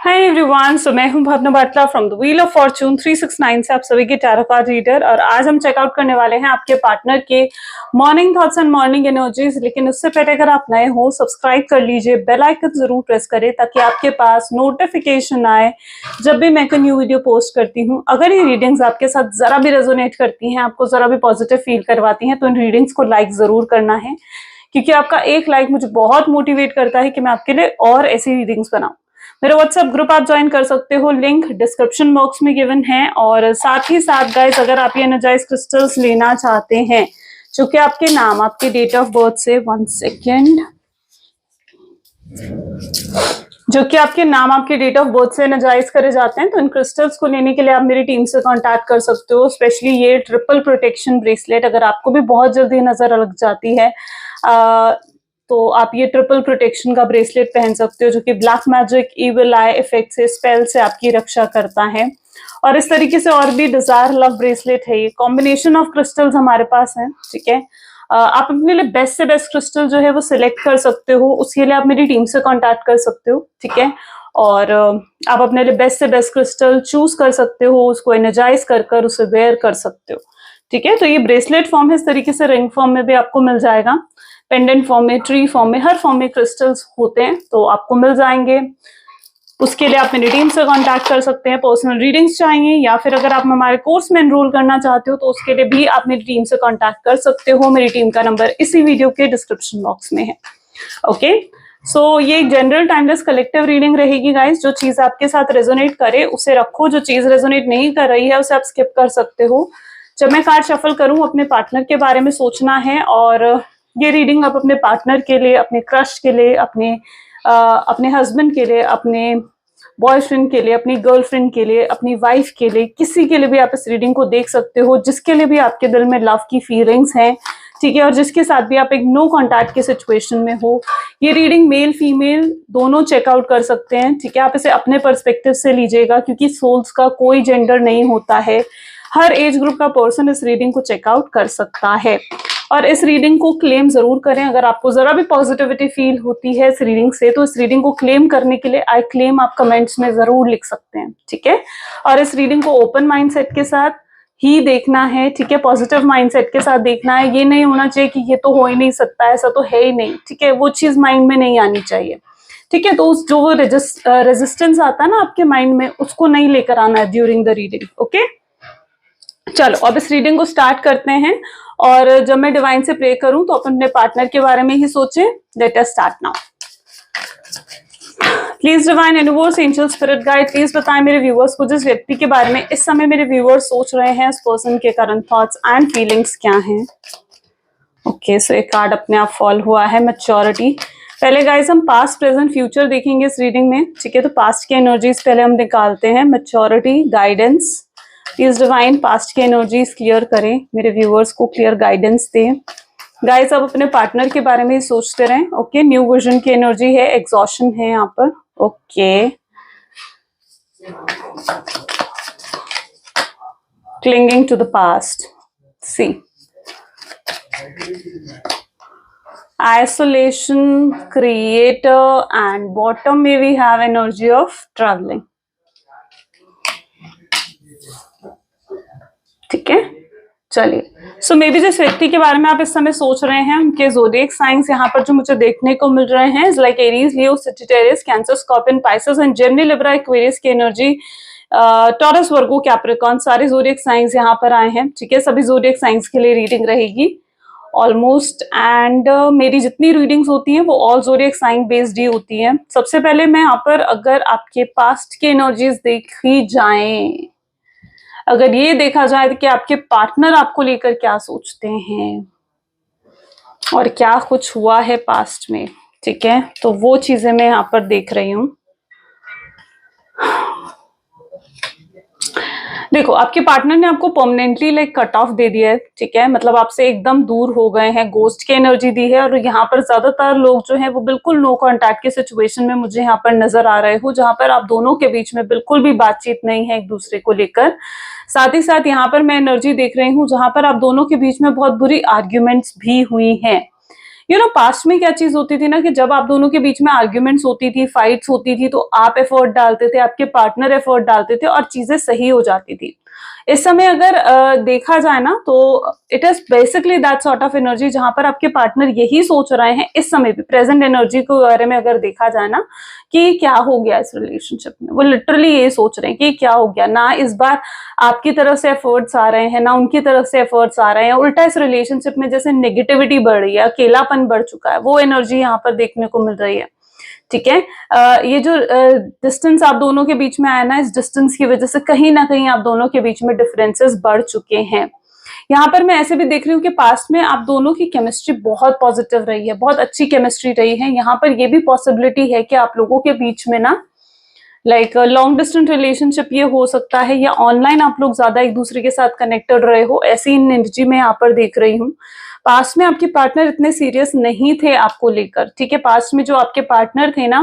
Hi everyone, so मैं हूं Bhavna Batla from the wheel of fortune 369 से आप सभी के टैरो कार्ड रीडर। और आज हम चेकआउट करने वाले हैं आपके पार्टनर के morning thoughts and morning energies. लेकिन उससे पहले अगर आप नए हो सब्सक्राइब कर लीजिए, बेल आइकन जरूर प्रेस करें ताकि आपके पास नोटिफिकेशन आए जब भी मैं कोई न्यू वीडियो पोस्ट करती हूँ। अगर ये रीडिंग्स आपके साथ जरा भी रेजोनेट करती हैं, आपको जरा भी पॉजिटिव फील करवाती हैं, तो इन रीडिंग्स को लाइक जरूर करना है, क्योंकि आपका एक लाइक मुझे बहुत मोटिवेट करता है कि मैं आपके लिए और ऐसी रीडिंग्स बनाऊं। मेरा व्हाट्सएप ग्रुप आप ज्वाइन कर सकते हो, लिंक डिस्क्रिप्शन बॉक्स में गिवन है। और साथ ही साथ गाइस, अगर आप ये एनर्जाइज क्रिस्टल्स लेना चाहते हैं जो कि आपके नाम, आपके डेट ऑफ बर्थ से 1 सेकेंड, जो कि आपके नाम, आपके डेट ऑफ बर्थ से एनर्जाइज करे जाते हैं, तो इन क्रिस्टल्स को लेने के लिए आप मेरी टीम से कांटेक्ट कर सकते हो। स्पेशली ये ट्रिपल प्रोटेक्शन ब्रेसलेट, अगर आपको भी बहुत जल्दी नजर लग जाती है तो आप ये ट्रिपल प्रोटेक्शन का ब्रेसलेट पहन सकते हो, जो कि black magic, evil I effect से, स्पेल से आपकी रक्षा करता है। और इस तरीके से और भी डिजायर लव ब्रेसलेट है। ये कॉम्बिनेशन ऑफ क्रिस्टल्स हमारे पास है, ठीक है। आप अपने लिए बेस्ट से बेस्ट क्रिस्टल जो है वो सिलेक्ट कर सकते हो। उसके लिए आप मेरी टीम से कांटेक्ट कर सकते हो, ठीक है। और आप अपने लिए बेस्ट से बेस्ट क्रिस्टल चूज कर सकते हो, उसको एनर्जाइज कर उसे वेयर कर सकते हो, ठीक है। तो ये ब्रेसलेट फॉर्म है, इस तरीके से रिंग फॉर्म में भी आपको मिल जाएगा, पेंडेंट फॉर्म में, ट्री फॉर्म में, हर फॉर्म में क्रिस्टल्स होते हैं, तो आपको मिल जाएंगे। उसके लिए आप मेरी टीम से कांटेक्ट कर सकते हैं। पर्सनल रीडिंग्स चाहिए या फिर अगर आप हमारे कोर्स में एनरोल करना चाहते हो तो उसके लिए भी आप मेरी टीम से कांटेक्ट कर सकते हो। मेरी टीम का नंबर इसी वीडियो के डिस्क्रिप्शन बॉक्स में है। ओके, सो ये एक जनरल टाइमलेस कलेक्टिव रीडिंग रहेगी गाइस। जो चीज आपके साथ रेजोनेट करे उसे रखो, जो चीज रेजोनेट नहीं कर रही है उसे आप स्किप कर सकते हो। जब मैं कार्ड शफल करूं, अपने पार्टनर के बारे में सोचना है। और ये रीडिंग आप अपने पार्टनर के लिए, अपने क्रश के लिए, अपने हस्बैंड के लिए, अपने बॉयफ्रेंड के लिए, अपनी गर्लफ्रेंड के लिए, अपनी वाइफ के लिए, किसी के लिए भी आप इस रीडिंग को देख सकते हो, जिसके लिए भी आपके दिल में लव की फीलिंग्स हैं, ठीक है। और जिसके साथ भी आप एक नो कॉन्टैक्ट की सिचुएशन में हो। ये रीडिंग मेल फीमेल दोनों चेकआउट कर सकते हैं, ठीक है। आप इसे अपने पर्सपेक्टिव से लीजिएगा, क्योंकि सोल्स का कोई जेंडर नहीं होता है। हर एज ग्रुप का पर्सन इस रीडिंग को चेकआउट कर सकता है। और इस रीडिंग को क्लेम जरूर करें। अगर आपको जरा भी पॉजिटिविटी फील होती है इस रीडिंग से, तो इस रीडिंग को क्लेम करने के लिए आई क्लेम आप कमेंट्स में जरूर लिख सकते हैं, ठीक है। और इस रीडिंग को ओपन माइंडसेट के साथ ही देखना है, ठीक है। पॉजिटिव माइंडसेट के साथ देखना है। ये नहीं होना चाहिए कि ये तो हो ही नहीं सकता, ऐसा तो है ही नहीं, ठीक है। वो चीज माइंड में नहीं आनी चाहिए, ठीक है। तो जो वो रेजिस्टेंस आता है ना आपके माइंड में, उसको नहीं लेकर आना है ड्यूरिंग द रीडिंग। ओके, चलो अब इस रीडिंग को स्टार्ट करते हैं। और जब मैं डिवाइन से प्रे करूं तो अपन अपने पार्टनर के बारे में ही सोचें। Let us start now. Please divine universe, angel, spirit guide, please बताएं मेरे व्यूअर्स को जिस व्यक्ति के बारे में इस समय मेरे व्यूअर्स सोच रहे हैं, उस पर्सन के करंट थॉट्स एंड फीलिंग्स क्या हैं। ओके, सो एक कार्ड अपने आप फॉल हुआ है, मैच्योरिटी। पहले गाइस हम पास्ट, प्रेजेंट, फ्यूचर देखेंगे इस रीडिंग में, ठीक है। तो पास्ट की एनर्जीज पहले हम निकालते हैं। Maturity, guidance, please divine past की एनर्जीज क्लियर करें, मेरे व्यूअर्स को क्लियर गाइडेंस दें। गाइस अब अपने पार्टनर के बारे में सोचते रहें। ओके, न्यू विजन की एनर्जी है, एग्जॉशन है यहाँ पर। Okay, clinging to the past, see, isolation, creator, and bottom में we have energy of travelling, ठीक है। चलिए, सो मे बी जिस व्यक्ति के बारे में आप इस समय सोच रहे हैं, उनके ज़ोडिएक साइंस यहाँ पर जो मुझे देखने को मिल रहे हैं, like Aries, Leo, Sagittarius, cancer, scorpion, Pisces and Gemini, Libra, Aquarius की एनर्जी, टॉरस, वर्गो, कैप्रिकॉर्न, सारे ज़ोडिएक साइंस यहाँ पर आए हैं, ठीक है। सभी ज़ोडिएक साइंस के लिए रीडिंग रहेगी ऑलमोस्ट। एंड मेरी जितनी रीडिंग्स होती हैं वो ऑल ज़ोडिएक साइन बेस्ड ही होती हैं। सबसे पहले मैं यहाँ पर अगर आपके पास्ट की एनर्जीज देखी जाएं, अगर ये देखा जाए कि आपके पार्टनर आपको लेकर क्या सोचते हैं और क्या कुछ हुआ है पास्ट में, ठीक है, तो वो चीजें मैं यहाँ पर देख रही हूँ। देखो, आपके पार्टनर ने आपको परमानेंटली लाइक कट ऑफ दे दिया है, ठीक है। मतलब आपसे एकदम दूर हो गए हैं, गोस्ट की एनर्जी दी है। और यहाँ पर ज्यादातर लोग जो है वो बिल्कुल नो कॉन्टैक्ट की सिचुएशन में मुझे यहाँ पर नजर आ रहे हो, जहां पर आप दोनों के बीच में बिल्कुल भी बातचीत नहीं है एक दूसरे को लेकर। साथ ही साथ यहाँ पर मैं एनर्जी देख रही हूँ जहां पर आप दोनों के बीच में बहुत बुरी आर्ग्यूमेंट्स भी हुई हैं। पास्ट में क्या चीज होती थी ना कि जब आप दोनों के बीच में आर्ग्यूमेंट्स होती थी, फाइट्स होती थी, तो आप एफर्ट डालते थे, आपके पार्टनर एफर्ट डालते थे और चीजें सही हो जाती थी। इस समय अगर देखा जाए ना तो it is basically that sort of energy जहां पर आपके पार्टनर यही सोच रहे हैं इस समय भी, प्रेजेंट एनर्जी के बारे में अगर देखा जाए ना कि क्या हो गया इस रिलेशनशिप में, वो लिटरली ये सोच रहे हैं कि क्या हो गया। ना इस बार आपकी तरफ से एफर्ट्स आ रहे हैं, ना उनकी तरफ से एफर्ट्स आ रहे हैं, उल्टा इस रिलेशनशिप में जैसे नेगेटिविटी बढ़ रही है, अकेलापन बढ़ चुका है, वो एनर्जी यहाँ पर देखने को मिल रही है। ठीक है, ये जो डिस्टेंस आप दोनों के बीच में आया ना, इस डिस्टेंस की वजह से कहीं ना कहीं आप दोनों के बीच में डिफरेंसेस बढ़ चुके हैं। यहाँ पर मैं ऐसे भी देख रही हूँ कि पास्ट में आप दोनों की केमिस्ट्री बहुत पॉजिटिव रही है, बहुत अच्छी केमिस्ट्री रही है। यहाँ पर ये भी पॉसिबिलिटी है कि आप लोगों के बीच में ना लाइक लॉन्ग डिस्टेंस रिलेशनशिप ये हो सकता है, या ऑनलाइन आप लोग ज्यादा एक दूसरे के साथ कनेक्टेड रहे हो, ऐसी एनर्जी में यहाँ पर देख रही हूँ। पास्ट में आपके पार्टनर इतने सीरियस नहीं थे आपको लेकर। ठीक है, पास्ट में जो आपके पार्टनर थे ना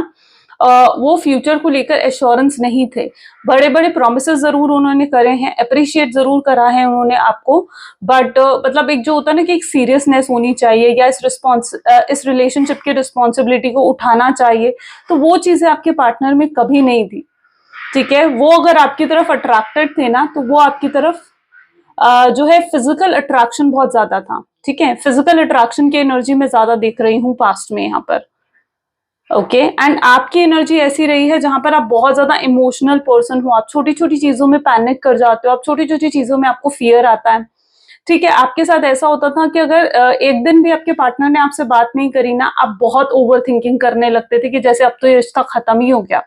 वो फ्यूचर को लेकर एश्योरेंस नहीं थे। बड़े बड़े प्रोमिसेस जरूर उन्होंने करे हैं, अप्रिशिएट जरूर करा है उन्होंने आपको, बट मतलब एक जो होता है ना कि एक सीरियसनेस होनी चाहिए, या इस रिलेशनशिप की रिस्पॉन्सिबिलिटी को उठाना चाहिए, तो वो चीजें आपके पार्टनर में कभी नहीं थी। ठीक है, वो अगर आपकी तरफ अट्रैक्टेड थे ना तो वो आपकी तरफ जो है फिजिकल अट्रैक्शन बहुत ज्यादा था। ठीक है, फिजिकल अट्रैक्शन की एनर्जी में ज्यादा देख रही हूँ पास्ट में यहाँ पर। ओके, एंड आपकी एनर्जी ऐसी रही है जहां पर आप बहुत ज्यादा इमोशनल पर्सन हो, आप छोटी छोटी चीजों में पैनिक कर जाते हो, आप छोटी छोटी चीजों में आपको फियर आता है। ठीक है, आपके साथ ऐसा होता था कि अगर एक दिन भी आपके पार्टनर ने आपसे बात नहीं करी ना, आप बहुत ओवर थिंकिंग करने लगते थे कि जैसे अब तो ये रिश्ता खत्म ही हो गया।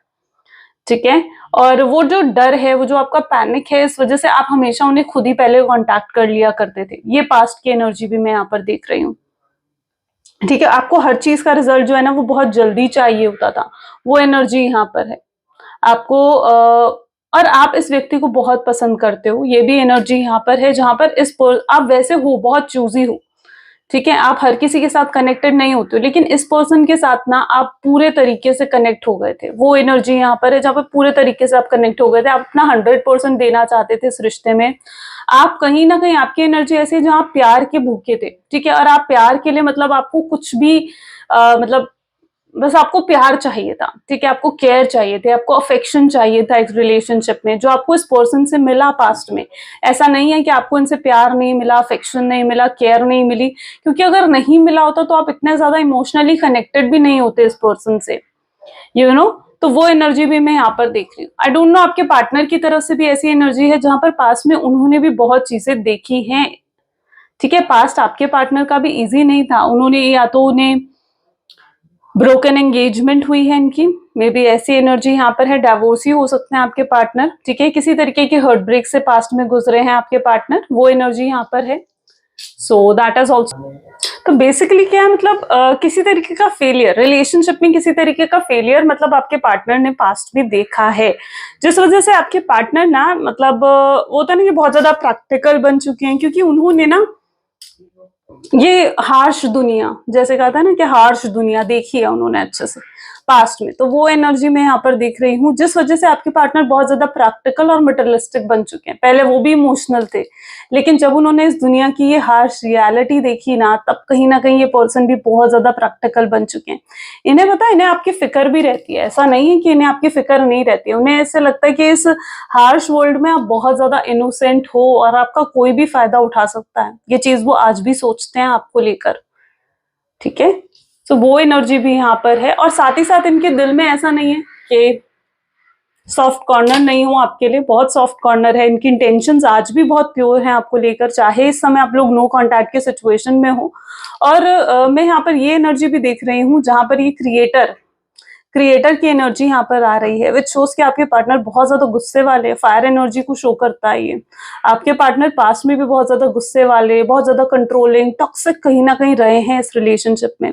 ठीक है, और वो जो डर है, वो जो आपका पैनिक है, इस वजह से आप हमेशा उन्हें खुद ही पहले कांटेक्ट कर लिया करते थे। ये पास्ट की एनर्जी भी मैं यहाँ पर देख रही हूँ। ठीक है, आपको हर चीज का रिजल्ट जो है ना वो बहुत जल्दी चाहिए होता था, वो एनर्जी यहाँ पर है आपको। और आप इस व्यक्ति को बहुत पसंद करते हो, ये भी एनर्जी यहाँ पर है, जहां पर आप वैसे हो, बहुत चूजी हो। ठीक है, आप हर किसी के साथ कनेक्टेड नहीं होते हो, लेकिन इस पर्सन के साथ ना आप पूरे तरीके से कनेक्ट हो गए थे। वो एनर्जी यहाँ पर है जहाँ पर पूरे तरीके से आप कनेक्ट हो गए थे, आप अपना 100% देना चाहते थे इस रिश्ते में। आप कहीं ना कहीं, आपकी एनर्जी ऐसी है जहाँ आप प्यार के भूखे थे। ठीक है, और आप प्यार के लिए मतलब आपको कुछ भी मतलब बस आपको प्यार चाहिए था। ठीक है, आपको केयर चाहिए थे, आपको अफेक्शन चाहिए था एक रिलेशनशिप में, जो आपको इस पर्सन से मिला पास्ट में। ऐसा नहीं है कि आपको इनसे प्यार नहीं मिला, अफेक्शन नहीं मिला, केयर नहीं मिली, क्योंकि अगर नहीं मिला होता तो आप इतने ज्यादा इमोशनली कनेक्टेड भी नहीं होते इस पर्सन से, यू नो। तो वो एनर्जी भी मैं यहाँ पर देख रही हूँ। आई डोंट नो आपके पार्टनर की तरफ से भी ऐसी एनर्जी है जहां पर पास्ट में उन्होंने भी बहुत चीजें देखी हैं। ठीक है, पास्ट आपके पार्टनर का भी इजी नहीं था, उन्होंने या तो उन्हें ब्रोकन एंगेजमेंट हुई है इनकी, मे बी ऐसी एनर्जी यहाँ पर है, डाइवोर्स ही हो सकते हैं आपके पार्टनर। ठीक है, किसी तरीके के हर्ट ब्रेक से पास्ट में गुजरे हैं आपके पार्टनर, वो एनर्जी यहाँ पर है। So that is also. तो बेसिकली क्या है, मतलब किसी तरीके का फेलियर, रिलेशनशिप में किसी तरीके का फेलियर मतलब आपके पार्टनर ने पास्ट में देखा है, जिस वजह से आपके पार्टनर ना मतलब वो होता है ना कि बहुत ज्यादा प्रैक्टिकल बन चुके हैं, क्योंकि उन्होंने ना ये हार्श दुनिया, जैसे कहा था ना कि हार्श दुनिया देखी है उन्होंने अच्छे से पास्ट में, तो वो एनर्जी मैं यहाँ पर देख रही हूँ, जिस वजह से आपके पार्टनर बहुत ज्यादा प्रैक्टिकल और मटेरियलिस्टिक बन चुके हैं। पहले वो भी इमोशनल थे, लेकिन जब उन्होंने इस दुनिया की ये हार्श रियलिटी देखी ना, तब कहीं ना कहीं ये पर्सन भी बहुत ज्यादा प्रैक्टिकल बन चुके हैं। इन्हें पता है, इन्हें आपकी फिक्र भी रहती है, ऐसा नहीं है कि इन्हें आपकी फिक्र नहीं रहती है। उन्हें ऐसे लगता है कि इस हार्श वर्ल्ड में आप बहुत ज्यादा इनोसेंट हो और आपका कोई भी फायदा उठा सकता है, ये चीज वो आज भी सोचते हैं आपको लेकर। ठीक है, तो वो एनर्जी भी यहाँ पर है, और साथ ही साथ इनके दिल में ऐसा नहीं है कि सॉफ्ट कॉर्नर नहीं हो आपके लिए, बहुत सॉफ्ट कॉर्नर है। इनकी इंटेंशंस आज भी बहुत प्योर हैं आपको लेकर, चाहे इस समय आप लोग नो कॉन्टैक्ट के सिचुएशन में हो। और मैं यहाँ पर ये एनर्जी भी देख रही हूँ जहां पर ये क्रिएटर की एनर्जी यहाँ पर आ रही है, विच शोज कि आपके पार्टनर बहुत ज्यादा गुस्से वाले, फायर एनर्जी को शो करता है ये। आपके पार्टनर पास्ट में भी बहुत ज्यादा गुस्से वाले, बहुत ज्यादा कंट्रोलिंग, टॉक्सिक कहीं ना कहीं रहे हैं इस रिलेशनशिप में।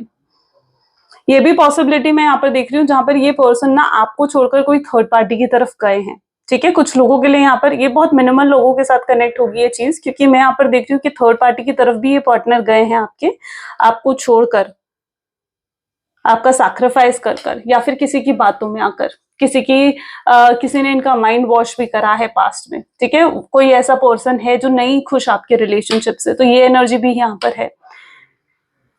ये भी पॉसिबिलिटी मैं यहाँ पर देख रही हूँ जहां पर ये पर्सन ना आपको छोड़कर कोई थर्ड पार्टी की तरफ गए हैं। ठीक है, कुछ लोगों के लिए यहाँ पर ये बहुत मिनिमल लोगों के साथ कनेक्ट होगी ये चीज, क्योंकि मैं यहाँ पर देख रही हूँ कि थर्ड पार्टी की तरफ भी ये पार्टनर गए हैं आपको छोड़कर, आपका सैक्रिफाइस कर या फिर किसी की बातों में आकर, किसी ने इनका माइंड वॉश भी करा है पास्ट में। ठीक है, कोई ऐसा पर्सन है जो नहीं खुश आपके रिलेशनशिप से, तो ये एनर्जी भी यहाँ पर है।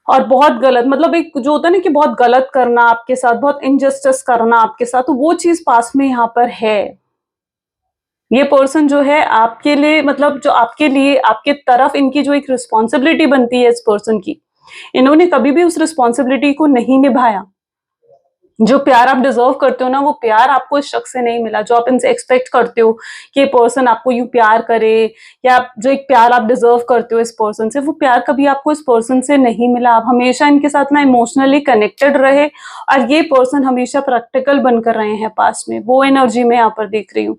और बहुत गलत, मतलब एक जो होता है ना कि बहुत गलत करना आपके साथ, बहुत इनजस्टिस करना आपके साथ, तो वो चीज पास में यहाँ पर है। ये पर्सन जो है आपके लिए, मतलब जो आपके लिए आपके तरफ इनकी जो एक रिस्पॉन्सिबिलिटी बनती है इस पर्सन की, इन्होंने कभी भी उस रिस्पॉन्सिबिलिटी को नहीं निभाया। जो प्यार आप डिजर्व करते हो ना, वो प्यार आपको इस शख्स से नहीं मिला। जो आप इनसे एक्सपेक्ट करते हो कि ये पर्सन आपको यूं प्यार करे, या जो एक प्यार आप डिजर्व करते हो इस पर्सन से, वो प्यार कभी आपको इस पर्सन से नहीं मिला। आप हमेशा इनके साथ ना इमोशनली कनेक्टेड रहे, और ये पर्सन हमेशा प्रैक्टिकल बनकर रहे हैं पास में। वो एनर्जी मैं यहाँ पर देख रही हूँ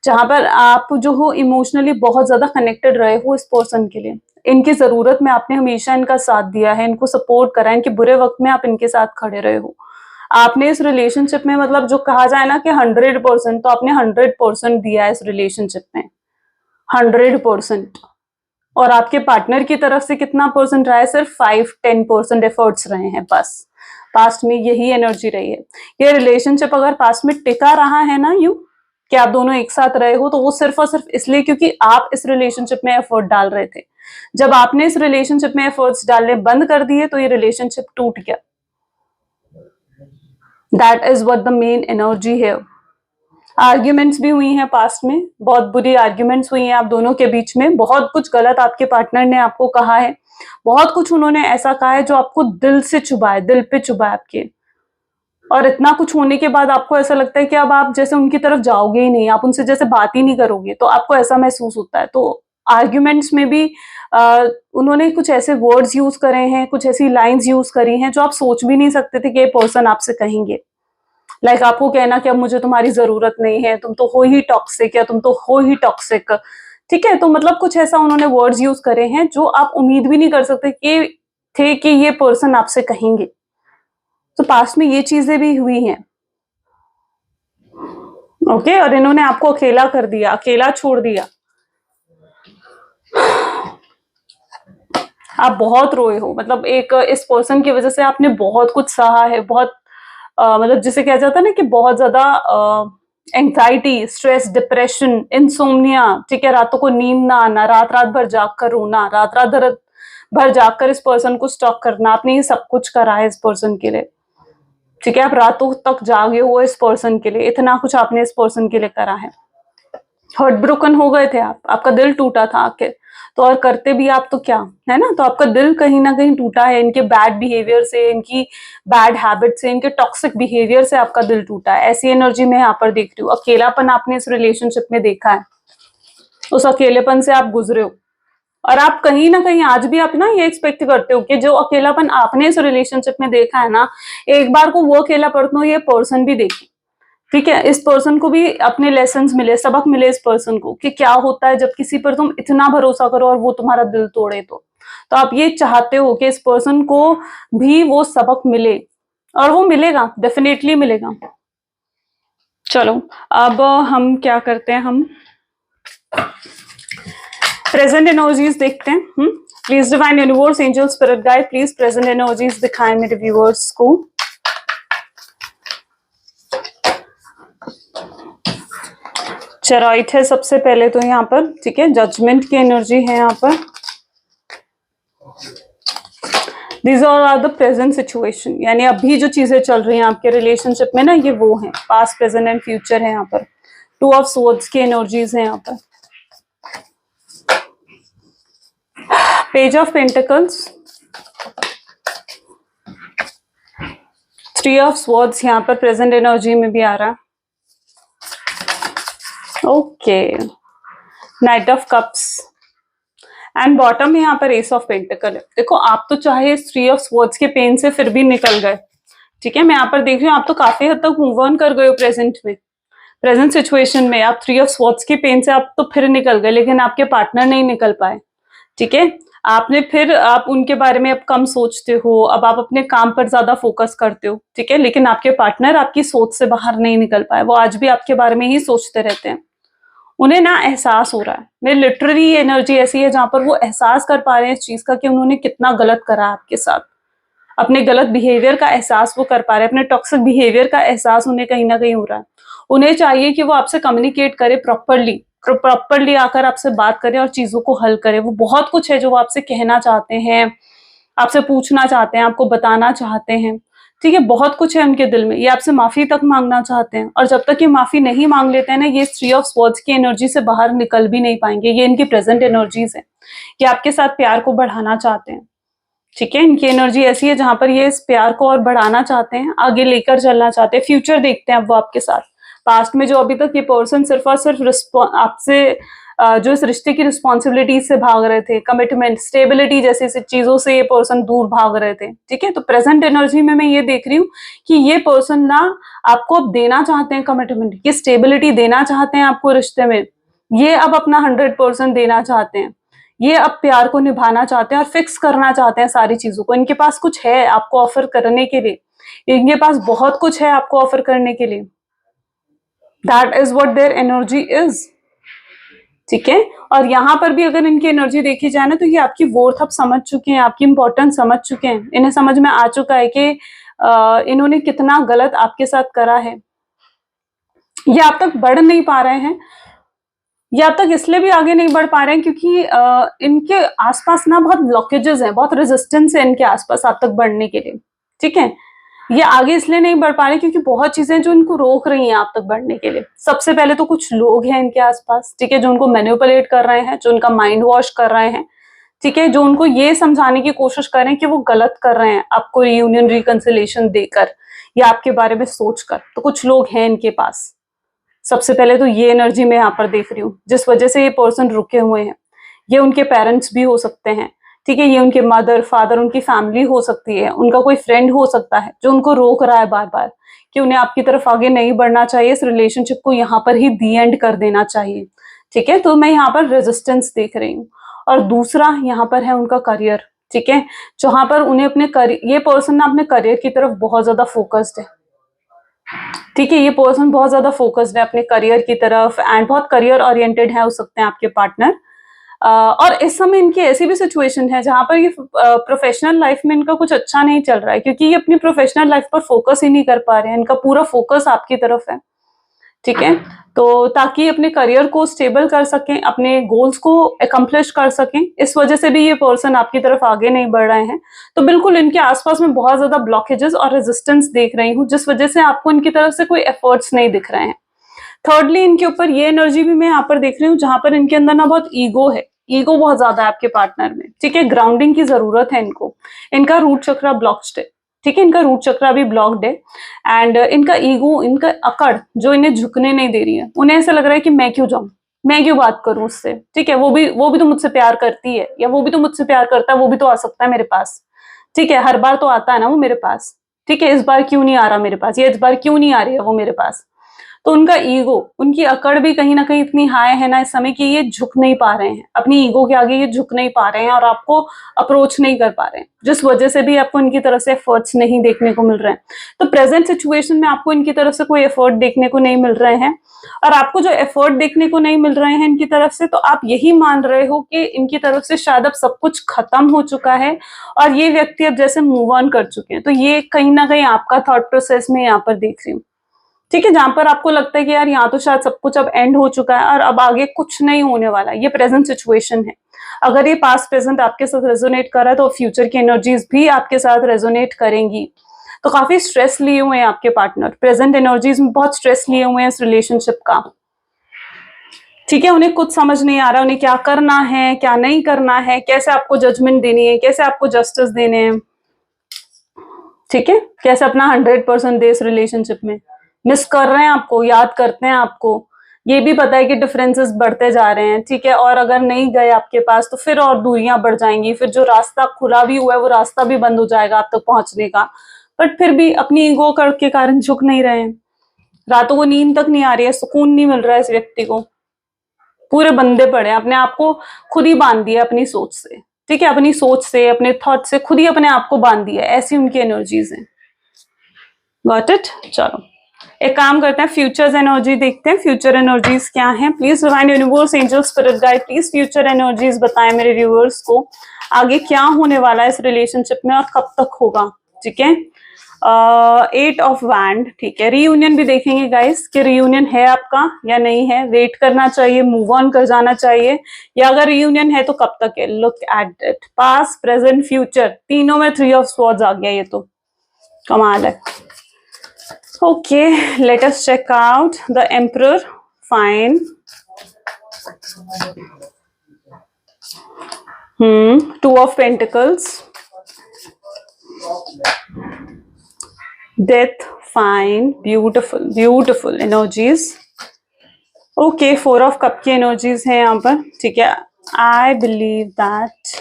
जहां पर आप जो हो इमोशनली बहुत ज्यादा कनेक्टेड रहे हो इस पर्सन के लिए। इनकी जरूरत में आपने हमेशा इनका साथ दिया है, इनको सपोर्ट करा है, इनके बुरे वक्त में आप इनके साथ खड़े रहे हो। आपने इस रिलेशनशिप में, मतलब जो कहा जाए ना कि 100%, तो आपने 100% दिया है इस रिलेशनशिप में, 100%। और आपके पार्टनर की तरफ से कितना परसेंट रहा है? सिर्फ 5-10% एफर्ट्स रहे हैं बस। पास्ट में यही एनर्जी रही है। ये रिलेशनशिप अगर पास्ट में टिका रहा है ना यूं कि आप दोनों एक साथ रहे हो, तो वो सिर्फ और सिर्फ इसलिए क्योंकि आप इस रिलेशनशिप में एफर्ट डाल रहे थे। जब आपने इस रिलेशनशिप में एफर्ट्स डालने बंद कर दिए तो ये रिलेशनशिप टूट गया। That is what the main energy है। आर्ग्यूमेंट्स भी हुई हैं पास्ट में, बहुत बुरी आर्ग्यूमेंट्स हुई हैं आप दोनों के बीच में। बहुत कुछ गलत आपके पार्टनर ने आपको कहा है, बहुत कुछ उन्होंने ऐसा कहा है जो आपको दिल से चुभा है, दिल पे चुभा है आपके। और इतना कुछ होने के बाद आपको ऐसा लगता है कि अब आप जैसे उनकी तरफ जाओगे ही नहीं, आप उनसे जैसे बात ही नहीं करोगे, तो आपको ऐसा महसूस होता है। तो आर्ग्यूमेंट्स में भी उन्होंने कुछ ऐसे वर्ड्स यूज करे हैं, कुछ ऐसी लाइंस यूज करी हैं जो आप सोच भी नहीं सकते थे कि ये पर्सन आपसे कहेंगे। लाइक आपको कहना कि अब मुझे तुम्हारी जरूरत नहीं है, तुम तो हो ही टॉक्सिक, या तुम तो हो ही टॉक्सिक। ठीक है, तो मतलब कुछ ऐसा उन्होंने वर्ड्स यूज करे हैं जो आप उम्मीद भी नहीं कर सकते कि ये पर्सन आपसे कहेंगे। तो पास्ट में ये चीजें भी हुई हैं। ओके, और इन्होंने आपको अकेला कर दिया, अकेला छोड़ दिया। आप बहुत रोए हो, मतलब एक इस पर्सन की वजह से आपने बहुत कुछ सहा है, बहुत मतलब जिसे कहा जाता है ना कि बहुत ज्यादा एंग्जाइटी, स्ट्रेस, डिप्रेशन, इंसोम्निया, ठीक है, रातों को नींद ना आना, रात रात भर जाग कर रोना, रात रात भर जाग कर इस पर्सन को स्टॉक करना, आपने ये सब कुछ करा है इस पर्सन के लिए। ठीक है, आप रातों तक जागे हो इस पर्सन के लिए, इतना कुछ आपने इस पर्सन के लिए करा है। हर्ट ब्रोकन हो गए थे आप, आपका दिल टूटा था आपके, तो और करते भी आप तो क्या, है ना। तो आपका दिल कहीं ना कहीं टूटा है, इनके बैड बिहेवियर से, इनकी बैड हैबिट से, इनके टॉक्सिक बिहेवियर से आपका दिल टूटा है। ऐसी एनर्जी मैं यहाँ पर देख रही हूँ। अकेलापन आपने इस रिलेशनशिप में देखा है, उस अकेलेपन से आप गुजरे हो। और आप कहीं ना कहीं आज भी आप ना ये एक्सपेक्ट करते हो कि जो अकेलापन आपने इस रिलेशनशिप में देखा है ना, एक बार को वो अकेलापन ये पर्सन भी देखे। ठीक है, इस पर्सन को भी अपने लेसन्स मिले, सबक मिले इस पर्सन को कि क्या होता है जब किसी पर तुम इतना भरोसा करो और वो तुम्हारा दिल तोड़े। तो आप ये चाहते हो कि इस पर्सन को भी वो सबक मिले, और वो मिलेगा, डेफिनेटली मिलेगा। चलो अब हम क्या करते हैं, हम प्रेजेंट एनर्जीज देखते हैं। Please divine universe, angel, spirit guide, please present energies दिखाएं मेरे व्यूअर्स को। चराइट है सबसे पहले तो यहाँ पर, ठीक है, जजमेंट की एनर्जी है यहाँ पर। These are the present situation, यानी अभी जो चीजें चल रही हैं आपके रिलेशनशिप में ना, ये वो है, पास्ट, प्रेजेंट एंड फ्यूचर है यहाँ पर। 2 ऑफ स्वॉर्ड्स की एनर्जीज है यहाँ पर। Page of pentacles, 3 of swords यहाँ पर प्रेजेंट एनर्जी में भी आ रहा है। Okay, night of cups and bottom में यहाँ पर एस ऑफ पेंटिकल है। देखो आप तो चाहे इस 3 ऑफ स्वॉर्ड्स के पेन से फिर भी निकल गए। ठीक है, मैं यहाँ पर देख रही हूँ आप तो काफी हद तक मूव ऑन कर गए हो प्रेजेंट में, प्रेजेंट सिचुएशन में। आप 3 ऑफ स्वॉर्ड्स के पेन से आप तो फिर निकल गए, लेकिन आपके पार्टनर नहीं निकल पाए। ठीक है, आपने फिर आप उनके बारे में अब कम सोचते हो, अब आप अपने काम पर ज्यादा फोकस करते हो। ठीक है, लेकिन आपके पार्टनर आपकी सोच से बाहर नहीं निकल पाए, वो आज भी आपके बारे में ही सोचते रहते हैं। उन्हें ना एहसास हो रहा है, मेरी लिटरली एनर्जी ऐसी है जहां पर वो एहसास कर पा रहे हैं इस चीज का कि उन्होंने कितना गलत करा आपके साथ। अपने गलत बिहेवियर का एहसास वो कर पा रहे हैं, अपने टॉक्सिक बिहेवियर का एहसास उन्हें कहीं ना कहीं हो रहा है। उन्हें चाहिए कि वो आपसे कम्युनिकेट करे प्रॉपरली आकर आपसे बात करे और चीजों को हल करे। वो बहुत कुछ है जो वो आपसे कहना चाहते हैं, आपसे पूछना चाहते हैं, आपको बताना चाहते हैं, ठीक है, बहुत कुछ है उनके दिल में, ये आपसे माफी तक मांगना चाहते हैं। और जब तक ये माफी नहीं मांग लेते हैं ना, ये 3 ऑफ स्वॉर्ड्स की एनर्जी से बाहर निकल भी नहीं पाएंगे। ये इनकी प्रेजेंट एनर्जीज है, ये आपके साथ प्यार को बढ़ाना चाहते हैं, ठीक है। इनकी एनर्जी ऐसी है जहां पर ये इस प्यार को और बढ़ाना चाहते हैं, आगे लेकर चलना चाहते हैं, फ्यूचर देखते हैं अब वो आपके साथ। पास्ट में जो अभी तक ये पर्सन सिर्फ और सिर्फ आपसे जो इस रिश्ते की रिस्पॉन्सिबिलिटी से भाग रहे थे, कमिटमेंट, स्टेबिलिटी जैसी चीजों से ये पर्सन दूर भाग रहे थे, ठीक है। तो प्रेजेंट एनर्जी में मैं ये देख रही हूँ कि ये पर्सन ना आपको अब देना चाहते हैं कमिटमेंट, ये स्टेबिलिटी देना चाहते हैं आपको रिश्ते में, ये अब अपना 100% देना चाहते हैं, ये अब प्यार को निभाना चाहते हैं और फिक्स करना चाहते हैं सारी चीजों को। इनके पास कुछ है आपको ऑफर करने के लिए, इनके पास बहुत कुछ है आपको ऑफर करने के लिए। That is what their energy is, ठीक है। और यहाँ पर भी अगर इनकी एनर्जी देखी जाए ना, तो ये आपकी वर्थ अब समझ चुके हैं, आपकी इंपॉर्टेंस समझ चुके हैं, इन्हें समझ में आ चुका है कि इन्होंने कितना गलत आपके साथ करा है। ये आप तक बढ़ नहीं पा रहे हैं, ये अब तक इसलिए भी आगे नहीं बढ़ पा रहे हैं क्योंकि इनके आसपास ना बहुत ब्लॉकेजेस हैं, बहुत रेजिस्टेंस है इनके आसपास आप तक बढ़ने के लिए, ठीक है। ये आगे इसलिए नहीं बढ़ पा रहे क्योंकि बहुत चीजें जो इनको रोक रही हैं आप तक बढ़ने के लिए। सबसे पहले तो कुछ लोग हैं इनके आसपास, ठीक है, जो उनको मैनिपुलेट कर रहे हैं, जो उनका माइंड वॉश कर रहे हैं, ठीक है, जो उनको ये समझाने की कोशिश कर रहे हैं कि वो गलत कर रहे हैं आपको रियूनियन रिकंसिलेशन देकर या आपके बारे में सोचकर। तो कुछ लोग हैं इनके पास। सबसे पहले तो ये एनर्जी मैं यहाँ पर देख रही हूँ जिस वजह से ये पर्सन रुके हुए हैं। ये उनके पेरेंट्स भी हो सकते हैं, ठीक है, ये उनके मदर फादर, उनकी फैमिली हो सकती है, उनका कोई फ्रेंड हो सकता है जो उनको रोक रहा है बार बार कि उन्हें आपकी तरफ आगे नहीं बढ़ना चाहिए, इस रिलेशनशिप को यहाँ पर ही दी एंड कर देना चाहिए, ठीक है। तो मैं यहाँ पर रेजिस्टेंस देख रही हूँ। और दूसरा यहाँ पर है उनका करियर, ठीक है, जहां पर उन्हें अपने ये पर्सन ना अपने करियर की तरफ बहुत ज्यादा फोकस्ड है, ठीक है। ये पर्सन बहुत ज्यादा फोकस्ड है अपने करियर की तरफ एंड बहुत करियर ओरिएंटेड है हो सकते हैं आपके पार्टनर। और इस समय इनकी ऐसी भी सिचुएशन है जहां पर ये प्रोफेशनल लाइफ में इनका कुछ अच्छा नहीं चल रहा है क्योंकि ये अपनी प्रोफेशनल लाइफ पर फोकस ही नहीं कर पा रहे हैं। इनका पूरा फोकस आपकी तरफ है, ठीक है। तो ताकि अपने करियर को स्टेबल कर सकें, अपने गोल्स को अकम्प्लिश कर सकें, इस वजह से भी ये पर्सन आपकी तरफ आगे नहीं बढ़ रहे हैं। तो बिल्कुल इनके आसपास में बहुत ज्यादा ब्लॉकेजेस और रेजिस्टेंस देख रही हूँ जिस वजह से आपको इनकी तरफ से कोई एफर्ट्स नहीं दिख रहे हैं। थर्डली इनके ऊपर ये एनर्जी भी मैं यहाँ पर देख रही हूँ जहां पर इनके अंदर ना बहुत ईगो है, ईगो बहुत ज्यादा है आपके पार्टनर में, ठीक है। ग्राउंडिंग की जरूरत है इनको, इनका रूट चक्रा ब्लॉक्ड है, ठीक है, इनका रूट चक्रा भी ब्लॉक्ड है एंड इनका ईगो, इनका अकड़ जो इन्हें झुकने नहीं दे रही है। उन्हें ऐसा लग रहा है कि मैं क्यों जाऊं, मैं क्यों बात करूं उससे, ठीक है, वो भी तो मुझसे प्यार करती है या वो भी तो मुझसे प्यार करता है, वो भी तो आ सकता है मेरे पास, ठीक है, हर बार तो आता है ना वो मेरे पास, ठीक है, इस बार क्यों नहीं आ रहा मेरे पास, या इस बार क्यों नहीं आ रही है वो मेरे पास। तो उनका ईगो, उनकी अकड़ भी कहीं ना कहीं इतनी हाई है ना इस समय कि ये झुक नहीं पा रहे हैं, अपनी ईगो के आगे ये झुक नहीं पा रहे हैं और आपको अप्रोच नहीं कर पा रहे हैं, जिस वजह से भी आपको इनकी तरफ से एफर्ट्स नहीं देखने को मिल रहे हैं। तो प्रेजेंट सिचुएशन में आपको इनकी तरफ से कोई एफर्ट देखने को नहीं मिल रहे हैं और आपको जो एफर्ट देखने को नहीं मिल रहे हैं इनकी तरफ से, तो आप यही मान रहे हो कि इनकी तरफ से शायद अब सब कुछ खत्म हो चुका है और ये व्यक्ति अब जैसे मूव ऑन कर चुके हैं। तो ये कहीं ना कहीं आपका थॉट प्रोसेस में यहाँ पर देख रही हूँ, ठीक है, जहां पर आपको लगता है कि यार यहाँ तो शायद सब कुछ अब एंड हो चुका है और अब आगे कुछ नहीं होने वाला। ये प्रेजेंट सिचुएशन है। अगर ये पास्ट प्रेजेंट आपके साथ रेजोनेट कर रहा है तो फ्यूचर की एनर्जीज भी आपके साथ रेजोनेट करेंगी। तो काफी स्ट्रेस लिए हुए हैं आपके पार्टनर, प्रेजेंट एनर्जीज में बहुत स्ट्रेस लिए हुए हैं इस रिलेशनशिप का, ठीक है। उन्हें कुछ समझ नहीं आ रहा उन्हें क्या करना है क्या नहीं करना है, कैसे आपको जजमेंट देनी है, कैसे आपको जस्टिस देने हैं, ठीक है, कैसे अपना 100% दे इस रिलेशनशिप में। मिस कर रहे हैं आपको, याद करते हैं आपको, ये भी पता है कि डिफरेंसेस बढ़ते जा रहे हैं, ठीक है। और अगर नहीं गए आपके पास तो फिर और दूरियां बढ़ जाएंगी, फिर जो रास्ता खुला भी हुआ है वो रास्ता भी बंद हो जाएगा आप तक पहुंचने का। बट फिर भी अपनी ईगो के कारण झुक नहीं रहे हैं, रातों को नींद तक नहीं आ रही है, सुकून नहीं मिल रहा है इस व्यक्ति को, पूरे बंदे पड़े हैं, अपने आप को खुद ही बांध दिया अपनी सोच से, ठीक है, अपनी सोच से अपने थॉट से खुद ही अपने आप को बांध दिया, ऐसी उनकी एनर्जीज हैं। Got it. चलो एक काम करते हैं, फ्यूचर्स एनर्जी देखते हैं, फ्यूचर एनर्जीज क्या हैं। Please divine universe angel spirit guide please future energies बताएं मेरे व्यूअर्स को, आगे क्या होने वाला है इस रिलेशनशिप में और कब तक होगा, ठीक है। एट ऑफ वैंड, ठीक है। रीयूनियन भी देखेंगे गाइस कि रीयूनियन है आपका या नहीं है, वेट करना चाहिए, मूव ऑन कर जाना चाहिए, या अगर रीयूनियन है तो कब तक है। Look at it, past present future, तीनों में थ्री ऑफ स्वॉर्ड्स आ गया, ये तो कमाल है। Okay, let us check out the emperor. Fine. Two of pentacles, death, fine, beautiful beautiful energies. Okay, four of cup की एनर्जीज है यहाँ पर, ठीक है। I believe that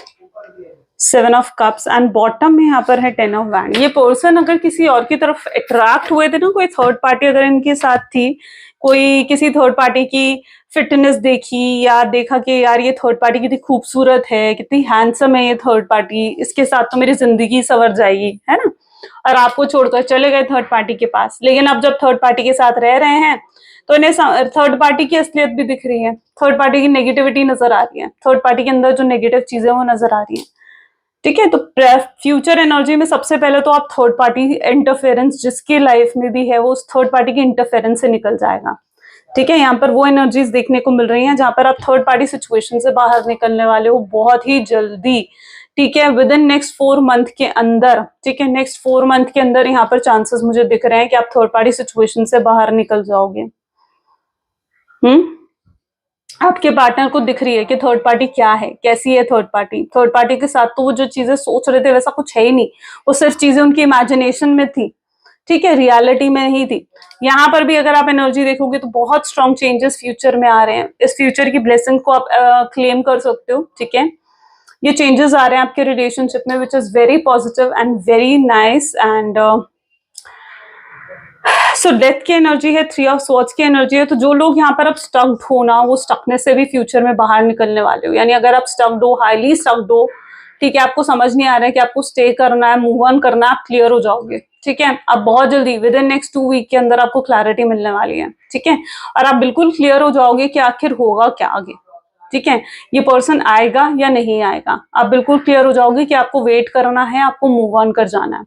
seven of cups and bottom में यहाँ पर है टेन ऑफ वैंड। ये पर्सन अगर किसी और की तरफ अट्रैक्ट हुए थे ना, कोई थर्ड पार्टी अगर इनके साथ थी, कोई किसी थर्ड पार्टी की फिटनेस देखी या देखा कि यार ये थर्ड पार्टी कितनी खूबसूरत है, कितनी हैंडसम है ये थर्ड पार्टी, इसके साथ तो मेरी जिंदगी संवर जाएगी, है ना, और आपको छोड़कर चले गए थर्ड पार्टी के पास। लेकिन अब जब थर्ड पार्टी के साथ रह रहे हैं तो इन्हें थर्ड पार्टी की असलियत भी दिख रही है, थर्ड पार्टी की नेगेटिविटी नजर आ रही है, थर्ड पार्टी के अंदर जो नेगेटिव चीजें वो नजर आ रही है, ठीक है। तो फ्यूचर एनर्जी में सबसे पहले तो आप थर्ड पार्टी इंटरफेरेंस जिसकी लाइफ में भी है वो उस थर्ड पार्टी की इंटरफेरेंस से निकल जाएगा, ठीक है। यहाँ पर वो एनर्जीज देखने को मिल रही हैं जहां पर आप थर्ड पार्टी सिचुएशन से बाहर निकलने वाले हो बहुत ही जल्दी, ठीक है, विद इन नेक्स्ट 4 मंथ के अंदर, ठीक है। नेक्स्ट 4 मंथ के अंदर यहाँ पर चांसेस मुझे दिख रहे हैं कि आप थर्ड पार्टी सिचुएशन से बाहर निकल जाओगे। आपके पार्टनर को दिख रही है कि थर्ड पार्टी क्या है, कैसी है थर्ड पार्टी। थर्ड पार्टी के साथ तो वो जो चीजें सोच रहे थे वैसा कुछ है ही नहीं, वो सिर्फ चीजें उनकी इमेजिनेशन में थी, ठीक है, रियलिटी में नहीं थी। यहाँ पर भी अगर आप एनर्जी देखोगे तो बहुत स्ट्रॉन्ग चेंजेस फ्यूचर में आ रहे हैं, इस फ्यूचर की ब्लेसिंग को आप क्लेम कर सकते हो, ठीक है। ये चेंजेस आ रहे हैं आपके रिलेशनशिप में which is very positive and very nice. And so death की एनर्जी है, थ्री ऑफ स्वॉर्ड्स की एनर्जी है। तो जो लोग यहाँ पर अब स्टक्ड हो ना, वो स्टकनेस से भी फ्यूचर में बाहर निकलने वाले हो। यानी अगर आप स्टक्ड हो, हाईली स्टक्ड हो, ठीक है, आपको समझ नहीं आ रहा है कि आपको स्टे करना है, मूव ऑन करना है, आप क्लियर हो जाओगे, ठीक है। अब बहुत जल्दी विद इन नेक्स्ट 2 वीक के अंदर आपको क्लैरिटी मिलने वाली है, ठीक है, और आप बिल्कुल क्लियर हो जाओगे कि आखिर होगा क्या आगे, ठीक है। ये पर्सन आएगा या नहीं आएगा, आप बिल्कुल क्लियर हो जाओगे कि आपको वेट करना है, आपको मूव ऑन कर जाना है,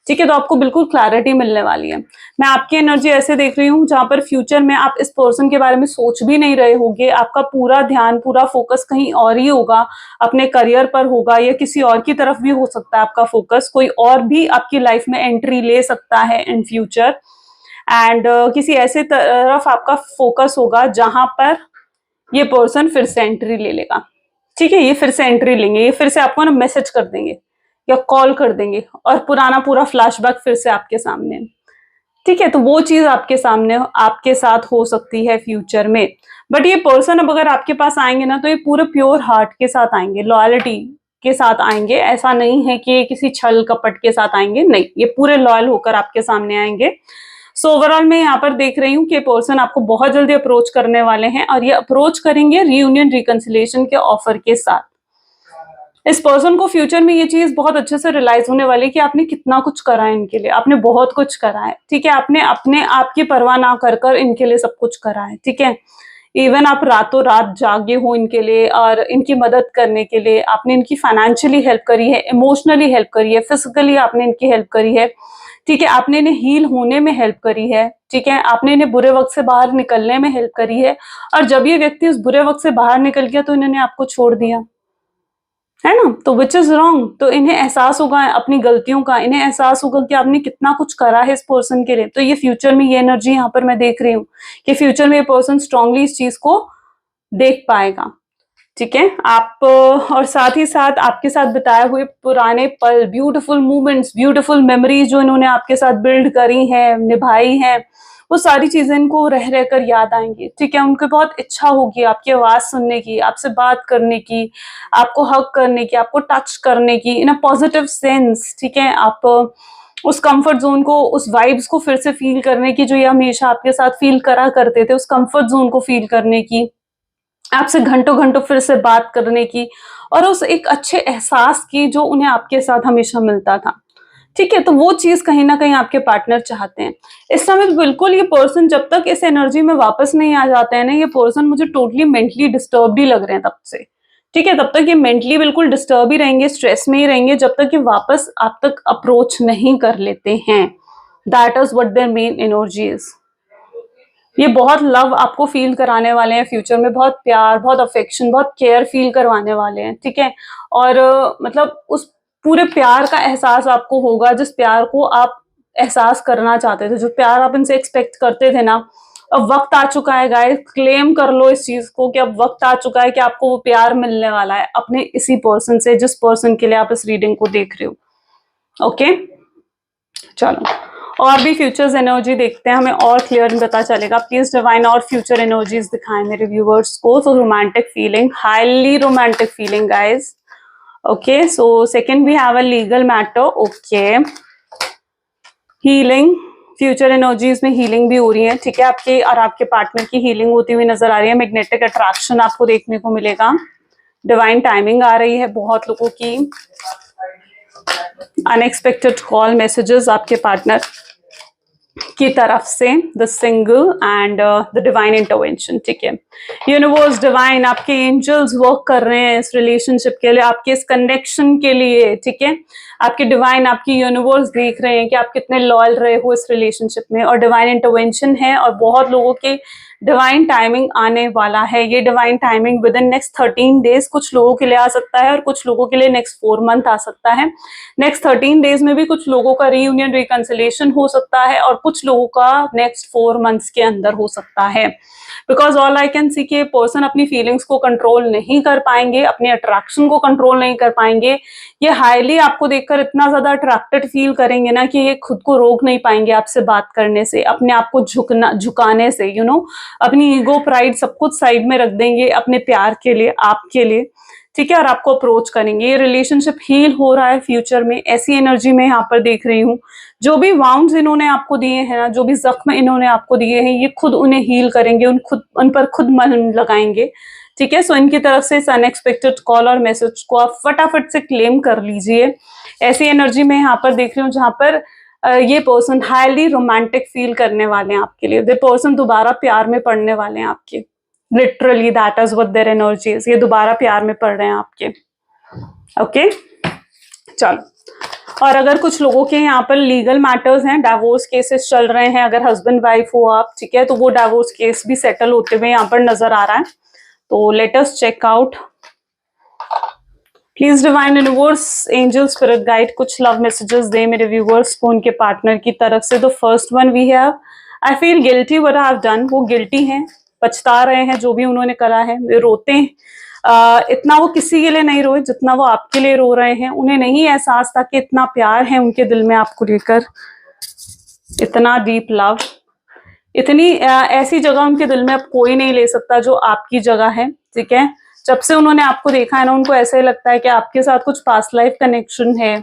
ठीक है। तो आपको बिल्कुल क्लैरिटी मिलने वाली है। मैं आपकी एनर्जी ऐसे देख रही हूँ जहां पर फ्यूचर में आप इस पर्सन के बारे में सोच भी नहीं रहे होगे, आपका पूरा ध्यान पूरा फोकस कहीं और ही होगा, अपने करियर पर होगा या किसी और की तरफ भी हो सकता है आपका फोकस, कोई और भी आपकी लाइफ में एंट्री ले सकता है इन फ्यूचर। एंड किसी ऐसे तरफ आपका फोकस होगा जहां पर ये पर्सन फिर से एंट्री ले लेगा, ठीक है। ये फिर से एंट्री लेंगे, ये फिर से आपको ना मैसेज कर देंगे या कॉल कर देंगे और पुराना पूरा फ्लैशबैक फिर से आपके सामने, ठीक है। तो वो चीज आपके सामने आपके साथ हो सकती है फ्यूचर में। बट ये पर्सन अब अगर आपके पास आएंगे ना तो ये पूरे प्योर हार्ट के साथ आएंगे, लॉयल्टी के साथ आएंगे। ऐसा नहीं है कि ये किसी छल कपट के साथ आएंगे, नहीं, ये पूरे लॉयल होकर आपके सामने आएंगे। सो ओवरऑल मैं यहाँ पर देख रही हूँ कि पर्सन आपको बहुत जल्दी अप्रोच करने वाले हैं और ये अप्रोच करेंगे रीयूनियन रिकंसिलिएशन के ऑफर के साथ। इस पर्सन को फ्यूचर में ये चीज बहुत अच्छे से रियलाइज होने वाली है कि आपने कितना कुछ करा है इनके लिए, आपने बहुत कुछ करा है, ठीक है। आपने अपने आप की परवाह ना कर कर इनके लिए सब कुछ करा है, ठीक है। इवन आप रातों रात जागे हो इनके लिए और इनकी मदद करने के लिए, आपने इनकी फाइनेंशियली हेल्प करी है, इमोशनली हेल्प करी है, फिजिकली आपने इनकी हेल्प करी है, ठीक है। आपने इन्हें हील होने में हेल्प करी है, ठीक है। आपने इन्हें बुरे वक्त से बाहर निकलने में हेल्प करी है, और जब ये व्यक्ति उस बुरे वक्त से बाहर निकल गया तो इन्होंने आपको छोड़ दिया, है ना। तो विच इज रॉन्ग। तो इन्हें एहसास होगा अपनी गलतियों का, इन्हें एहसास होगा कि आपने कितना कुछ करा है इस पर्सन के लिए। तो ये फ्यूचर में ये एनर्जी यहाँ पर मैं देख रही हूँ कि फ्यूचर में ये पर्सन स्ट्रांगली इस चीज को देख पाएगा, ठीक है। आप और साथ ही साथ आपके साथ बिताए हुए पुराने पल, ब्यूटीफुल मोमेंट्स, ब्यूटीफुल मेमोरीज जो इन्होंने आपके साथ बिल्ड करी हैं, निभाई हैं, वो सारी चीजें इनको रह रह कर याद आएंगी, ठीक है। उनको बहुत इच्छा होगी आपकी आवाज सुनने की, आपसे बात करने की, आपको हग करने की, आपको टच करने की इन अ पॉजिटिव सेंस, ठीक है। आप उस कंफर्ट जोन को, उस वाइब्स को फिर से फील करने की जो ये हमेशा आपके साथ फील करा करते थे, उस कंफर्ट जोन को फील करने की, आपसे घंटों घंटों फिर से बात करने की, और उस एक अच्छे एहसास की जो उन्हें आपके साथ हमेशा मिलता था, ठीक है। तो वो चीज कहीं ना कहीं आपके पार्टनर चाहते हैं इस समय। बिल्कुल ये पर्सन जब तक इस एनर्जी में वापस नहीं आ जाते हैं ना, ये पर्सन मुझे टोटली मेंटली डिस्टर्ब ही लग रहे हैं तब से, ठीक है। तब तक ये मेंटली बिल्कुल डिस्टर्ब ही रहेंगे, स्ट्रेस में ही रहेंगे, जब तक ये वापस आप तक अप्रोच नहीं कर लेते हैं, that is what their main energy is. ये बहुत लव आपको फील कराने वाले हैं फ्यूचर में, बहुत प्यार, बहुत अफेक्शन, बहुत केयर फील करवाने वाले हैं, ठीक है। और मतलब उस पूरे प्यार का एहसास आपको होगा जिस प्यार को आप एहसास करना चाहते थे, जो प्यार आप इनसे एक्सपेक्ट करते थे ना। अब वक्त आ चुका है गाइस, क्लेम कर लो इस चीज को कि अब वक्त आ चुका है कि आपको वो प्यार मिलने वाला है अपने इसी पर्सन से जिस पर्सन के लिए आप इस रीडिंग को देख रहे हो। ओके, चलो और भी फ्यूचर्स एनर्जी देखते हैं, हमें और क्लियर पता चलेगा। प्लीज डिवाइन और फ्यूचर एनर्जीज दिखाएं मेरे व्यूवर्स को। तो romantic feeling, highly romantic feeling guys. Okay, so second we have a legal matter. Okay, healing, future energies में हीलिंग भी हो रही है, ठीक है। आपके और आपके पार्टनर की हीलिंग होती हुई नजर आ रही है। मैग्नेटिक अट्रैक्शन आपको देखने को मिलेगा। डिवाइन टाइमिंग आ रही है बहुत लोगों की। अनएक्सपेक्टेड कॉल मैसेजेस आपके पार्टनर की तरफ से, the single and the divine intervention, ठीक है। यूनिवर्स, डिवाइन, आपके एंजल्स वर्क कर रहे हैं इस रिलेशनशिप के लिए, आपके इस कनेक्शन के लिए, ठीक है। आपके डिवाइन, आपकी यूनिवर्स देख रहे हैं कि आप कितने लॉयल रहे हो इस रिलेशनशिप में, और डिवाइन इंटरवेंशन है और बहुत लोगों के डिवाइन टाइमिंग आने वाला है। ये divine timing with in next 13 days कुछ लोगों के लिए आ सकता है और कुछ लोगों के लिए नेक्स्ट 4 मंथ आ सकता है। नेक्स्ट 13 डेज में भी कुछ लोगों का रीयूनियन, रिकंसिलेशन हो सकता है और कुछ लोगों का नेक्स्ट 4 मंथ्स के अंदर हो सकता है। Because all I can see कि पर्सन अपनी फीलिंग्स को कंट्रोल नहीं कर पाएंगे, अपने अट्रैक्शन को कंट्रोल नहीं कर पाएंगे। ये हाईली आपको देखकर इतना ज्यादा अट्रैक्टेड फील करेंगे ना कि ये खुद को रोक नहीं पाएंगे आपसे बात करने से, अपने आप को झुकाने से, यू नो, अपनी ईगो, प्राइड सब कुछ साइड में रख देंगे अपने प्यार के लिए, आपके लिए, ठीक है। और आपको अप्रोच करेंगे। ये रिलेशनशिप हील हो रहा है फ्यूचर में, ऐसी एनर्जी में यहाँ पर देख रही हूँ। जो भी वाउंड्स इन्होंने आपको दिए हैं ना, जो भी जख्म इन्होंने आपको दिए हैं, ये खुद उन्हें हील करेंगे, उन पर खुद मलहम लगाएंगे, ठीक है। सो इनकी तरफ से इस अनएक्सपेक्टेड कॉल और मैसेज को आप फटाफट से क्लेम कर लीजिए। ऐसी एनर्जी में यहाँ पर देख रही हूँ जहां पर ये पर्सन हाईली रोमांटिक फील करने वाले हैं आपके लिए। ये पर्सन दोबारा प्यार में पड़ने वाले हैं आपके, literally that is what their energy is. ये दोबारा प्यार में पड़ रहे हैं आपके। ओके, चलो। और अगर कुछ लोगों के यहाँ पर लीगल मैटर्स हैं, डाइवोर्स केसेस चल रहे हैं, अगर हस्बैंड वाइफ हो आप, ठीक है, तो वो डाइवोर्स केस भी सेटल होते हुए यहाँ पर नजर आ रहा है। तो let us check out. Please divine universe, angel, spirit guide, कुछ लव मैसेजेस दे मेरे व्यूवर्स को उनके पार्टनर की तरफ से। The first one we have, I feel guilty what I have done. वो गिल्टी हैं, पछता रहे हैं जो भी उन्होंने करा है, वे रोते हैं। इतना वो किसी के लिए नहीं रोए जितना वो आपके लिए रो रहे हैं। उन्हें नहीं एहसास था कि इतना प्यार है उनके दिल में आपको लेकर, इतना डीप लव, इतनी ऐसी जगह उनके दिल में अब कोई नहीं ले सकता जो आपकी जगह है, ठीक है। जब से उन्होंने आपको देखा है ना, उनको ऐसे लगता है कि आपके साथ कुछ पास्ट लाइफ कनेक्शन है।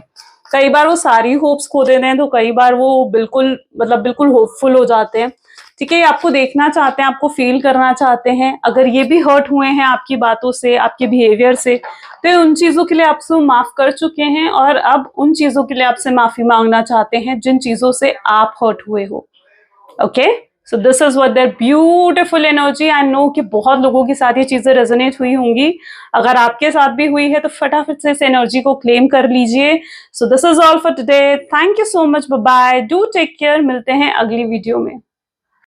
कई बार वो सारी होप्स खो देते हैं, तो कई बार वो बिल्कुल बिल्कुल होपफुल हो जाते हैं, ठीक है। ये आपको देखना चाहते हैं, आपको फील करना चाहते हैं। अगर ये भी हर्ट हुए हैं आपकी बातों से, आपके बिहेवियर से, तो उन चीजों के लिए आपसे माफ कर चुके हैं और अब उन चीजों के लिए आपसे माफी मांगना चाहते हैं जिन चीजों से आप हर्ट हुए हो। Okay, so this is what their beautiful energy. I know कि बहुत लोगों के साथ ये चीजें रेजोनेट हुई होंगी। अगर आपके साथ भी हुई है तो फटाफट से इस एनर्जी को क्लेम कर लीजिए। So this is all for today. Thank you so much, bye bye, do take care. मिलते हैं अगली वीडियो में।